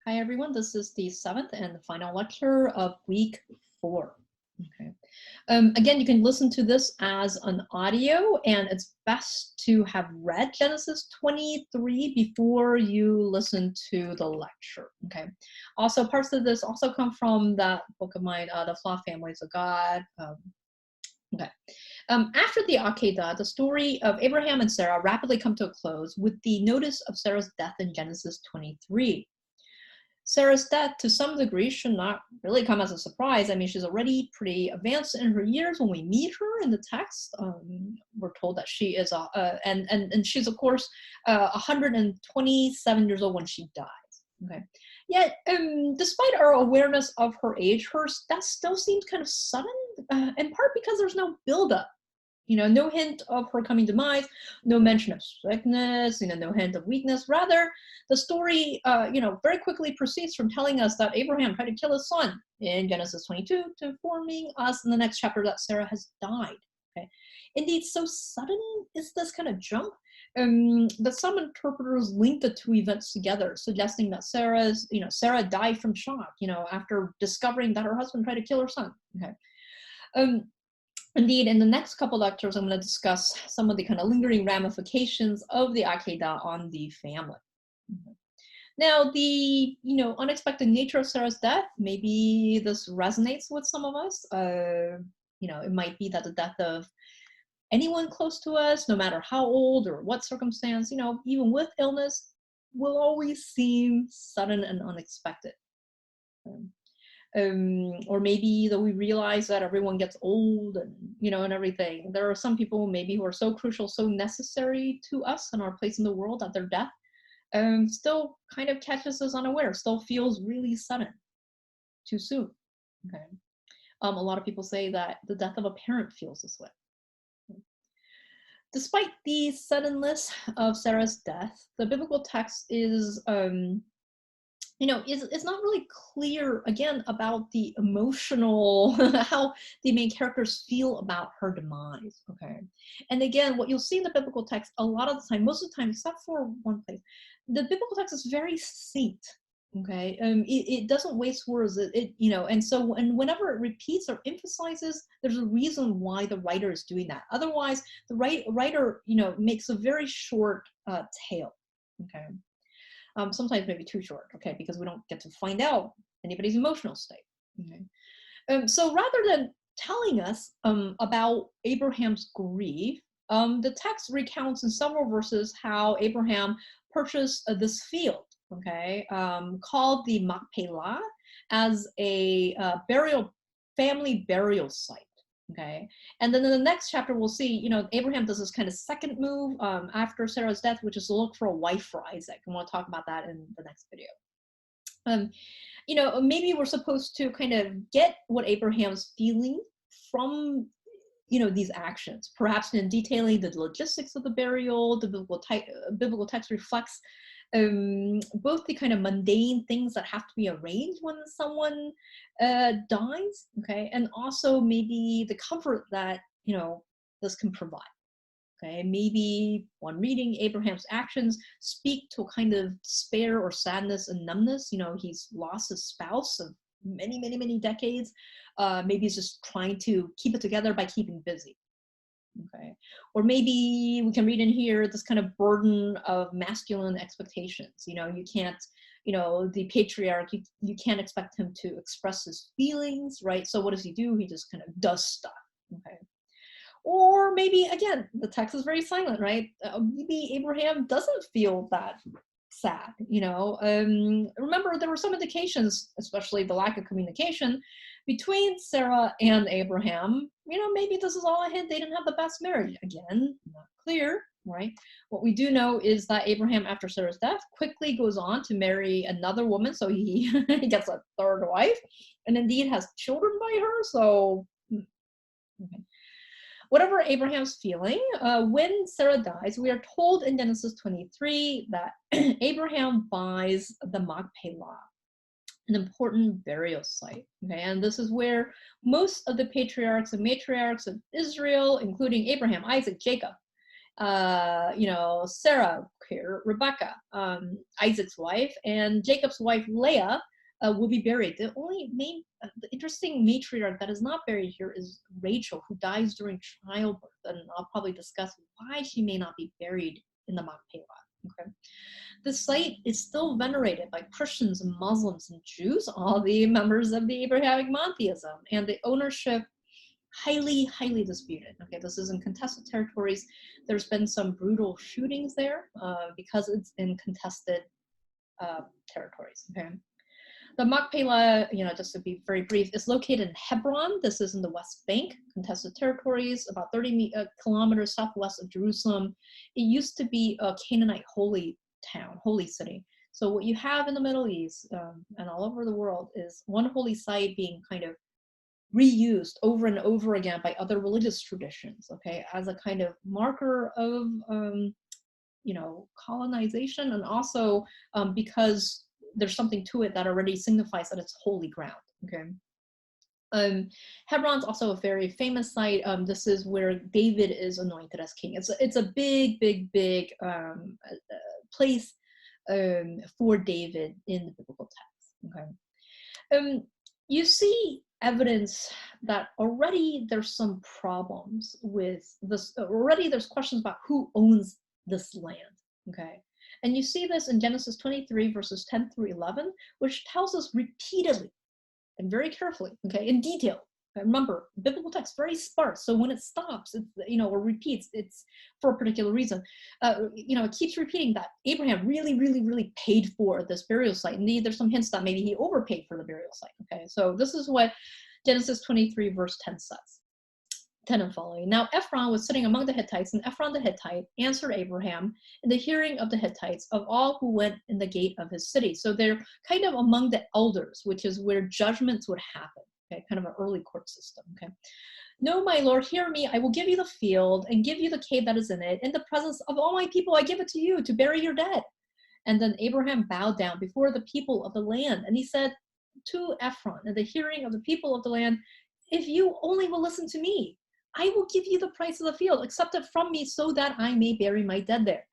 Hi everyone, this is the seventh and final lecture of week 4. Okay. Again, you can listen to this as an audio, and it's best to have read Genesis 23 before you listen to the lecture. Okay. Also, parts of this also come from that book of mine, The Flawed Families of God. Okay. After the Akedah, the story of Abraham and Sarah rapidly come to a close with the notice of Sarah's death in Genesis 23. Sarah's death, to some degree, should not really come as a surprise. I mean, she's already pretty advanced in her years when we meet her in the text. We're told that she is, and she's, of course, 127 years old when she dies. Okay. Yet, despite our awareness of her age, her death still seems kind of sudden, in part because there's no buildup. No hint of her coming demise, no mention of sickness, no hint of weakness. Rather, the story, very quickly proceeds from telling us that Abraham tried to kill his son in Genesis 22 to informing us in the next chapter that Sarah has died. Okay. Indeed, so sudden is this kind of jump that some interpreters link the two events together, suggesting that Sarah died from shock, after discovering that her husband tried to kill her son. Okay. Indeed, in the next couple lectures, I'm going to discuss some of the kind of lingering ramifications of the Akedah on the family. Now, the unexpected nature of Sarah's death, maybe this resonates with some of us. It might be that the death of anyone close to us, no matter how old or what circumstance, even with illness, will always seem sudden and unexpected. Or maybe that we realize that everyone gets old and everything. There are some people maybe who are so crucial, so necessary to us and our place in the world that their death still kind of catches us unaware, still feels really sudden, too soon. Okay. A lot of people say that the death of a parent feels this way. Despite the suddenness of Sarah's death, the biblical text is it's not really clear, again, about the emotional, how the main characters feel about her demise, okay? And again, what you'll see in the biblical text a lot of the time, most of the time, except for one place, the biblical text is very succinct, okay? It doesn't waste words, and whenever it repeats or emphasizes, there's a reason why the writer is doing that. Otherwise, the writer, makes a very short tale, okay? Sometimes maybe too short, okay, because we don't get to find out anybody's emotional state. Okay. So rather than telling us about Abraham's grief, the text recounts in several verses how Abraham purchased this field, okay, called the Machpelah, as a family burial site. Okay, and then in the next chapter, we'll see, Abraham does this kind of second move after Sarah's death, which is to look for a wife for Isaac. And we'll talk about that in the next video. Maybe we're supposed to kind of get what Abraham's feeling from, these actions, perhaps in detailing the logistics of the burial. The biblical text reflects both the kind of mundane things that have to be arranged when someone dies, okay, and also maybe the comfort that this can provide. Okay, maybe when reading Abraham's actions speak to a kind of despair or sadness and numbness. He's lost his spouse of many, many, many decades. Maybe he's just trying to keep it together by keeping busy. Okay, or maybe we can read in here this kind of burden of masculine expectations. You can't, the patriarch, you can't expect him to express his feelings, right? So what does he do? He just kind of does stuff. Okay. Or maybe, again, the text is very silent, right? Maybe Abraham doesn't feel that sad, Remember, there were some indications, especially the lack of communication between Sarah and Abraham. Maybe this is all a hint they didn't have the best marriage. Again, not clear, right? What we do know is that Abraham, after Sarah's death, quickly goes on to marry another woman, so he, he gets a third wife, and indeed has children by her, so... Okay. Whatever Abraham's feeling, when Sarah dies, we are told in Genesis 23 that Abraham buys the Machpelah, an important burial site. Okay, and this is where most of the patriarchs and matriarchs of Israel, including Abraham, Isaac, Jacob, Sarah, here, Rebecca, Isaac's wife, and Jacob's wife, Leah, will be buried. The only the interesting matriarch that is not buried here is Rachel, who dies during childbirth, and I'll probably discuss why she may not be buried in the Machpelah. Okay. The site is still venerated by Christians and Muslims and Jews, all the members of the Abrahamic monotheism, and the ownership highly, highly disputed. Okay, this is in contested territories. There's been some brutal shootings there because it's in contested territories. Okay. The Machpelah, just to be very brief, is located in Hebron. This is in the West Bank, contested territories, about 30 kilometers southwest of Jerusalem. It used to be a Canaanite holy town, holy city. So what you have in the Middle East and all over the world is one holy site being kind of reused over and over again by other religious traditions, okay, as a kind of marker of, colonization, and also because there's something to it that already signifies that it's holy ground. Okay. Hebron's also a very famous site. This is where David is anointed as king. It's a big, big, big place for David in the biblical text. Okay. You see evidence that already there's some problems with this. Already there's questions about who owns this land. Okay. And you see this in Genesis 23, verses 10 through 11, which tells us repeatedly and very carefully, okay, in detail. Remember, biblical text very sparse, so when it stops, or repeats, it's for a particular reason. It keeps repeating that Abraham really, really, really paid for this burial site. Indeed, there's some hints that maybe he overpaid for the burial site. Okay, so this is what Genesis 23, verse 10 says. 10 and following. Now Ephron was sitting among the Hittites, and Ephron the Hittite answered Abraham in the hearing of the Hittites of all who went in the gate of his city. So they're kind of among the elders, which is where judgments would happen. Okay, kind of an early court system. Okay. No, my lord, hear me. I will give you the field and give you the cave that is in it. In the presence of all my people, I give it to you to bury your dead. And then Abraham bowed down before the people of the land, and he said to Ephron in the hearing of the people of the land, if you only will listen to me, I will give you the price of the field, accept it from me so that I may bury my dead there.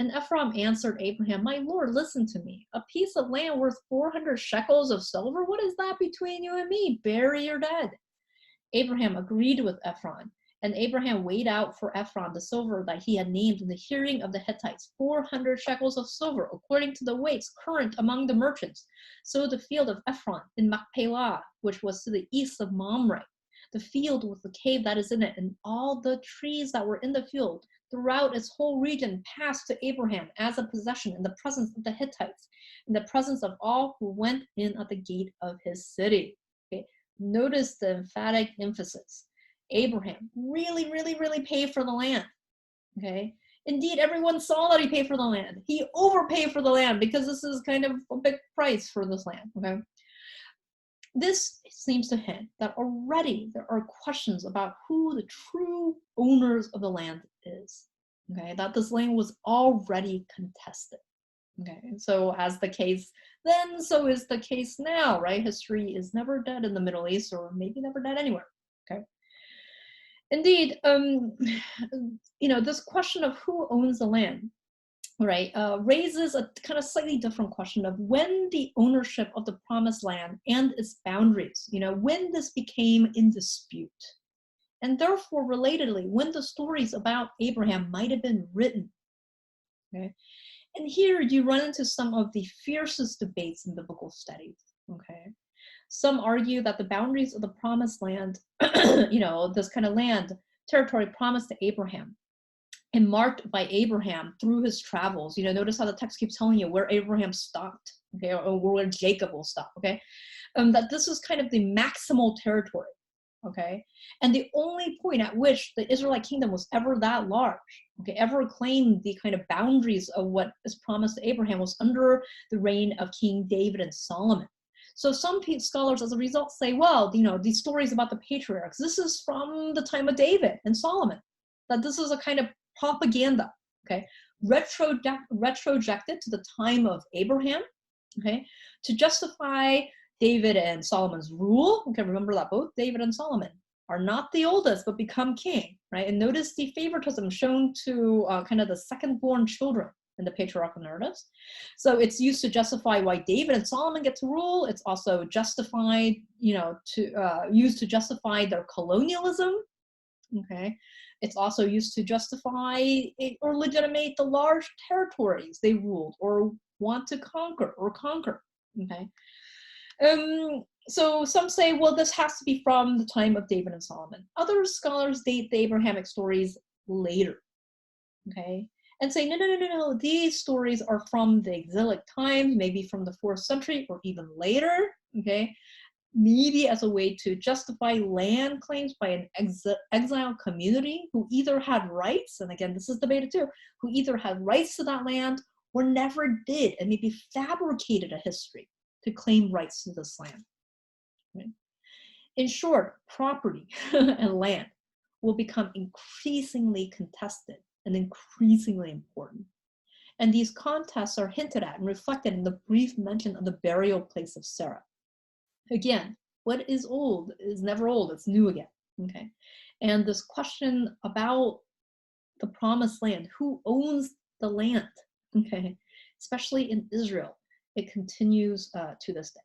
And Ephron answered Abraham, my lord, listen to me. A piece of land worth 400 shekels of silver? What is that between you and me? Bury your dead. Abraham agreed with Ephron, and Abraham weighed out for Ephron the silver that he had named in the hearing of the Hittites, 400 shekels of silver, according to the weights current among the merchants. So the field of Ephron in Machpelah, which was to the east of Mamre, the field with the cave that is in it, and all the trees that were in the field throughout its whole region passed to Abraham as a possession in the presence of the Hittites, in the presence of all who went in at the gate of his city. Okay. Notice the emphatic emphasis. Abraham really, really, really paid for the land. Okay. Indeed, everyone saw that he paid for the land. He overpaid for the land because this is kind of a big price for this land. Okay. This seems to hint that already there are questions about who the true owners of the land is. Okay, that this land was already contested. Okay, and so as the case then, so is the case now, right? History is never dead in the Middle East, or maybe never dead anywhere. Okay. Indeed, this question of who owns the land, right, raises a kind of slightly different question of when the ownership of the promised land and its boundaries, when this became in dispute. And therefore, relatedly, when the stories about Abraham might have been written. Okay? And here you run into some of the fiercest debates in biblical studies. Okay? Some argue that the boundaries of the promised land, this kind of land, territory promised to Abraham, and marked by Abraham through his travels. Notice how the text keeps telling you where Abraham stopped, okay, or where Jacob will stop, okay? That this is kind of the maximal territory, okay? And the only point at which the Israelite kingdom was ever that large, okay, ever claimed the kind of boundaries of what is promised to Abraham was under the reign of King David and Solomon. So some scholars, as a result, say, well, these stories about the patriarchs, this is from the time of David and Solomon, that this is a kind of propaganda, okay, retrojected to the time of Abraham, okay, to justify David and Solomon's rule. Okay, remember that both David and Solomon are not the oldest, but become king, right? And notice the favoritism shown to kind of the second-born children, in the patriarchal narratives. So it's used to justify why David and Solomon get to rule. It's also justified, used to justify their colonialism. Okay, it's also used to justify or legitimate the large territories they ruled or want to conquer. Okay, so some say, well, this has to be from the time of David and Solomon. Other scholars date the Abrahamic stories later. Okay, and say, no, these stories are from the exilic times, maybe from the 4th century or even later. Okay, maybe as a way to justify land claims by an exiled community who either had rights, and again, this is debated too, who either had rights to that land or never did, and maybe fabricated a history to claim rights to this land. Right? In short, property and land will become increasingly contested and increasingly important. And these contests are hinted at and reflected in the brief mention of the burial place of Sarah. Again, what is old is never old, it's new again. Okay. And this question about the promised land, who owns the land? Okay. Especially in Israel, it continues to this day.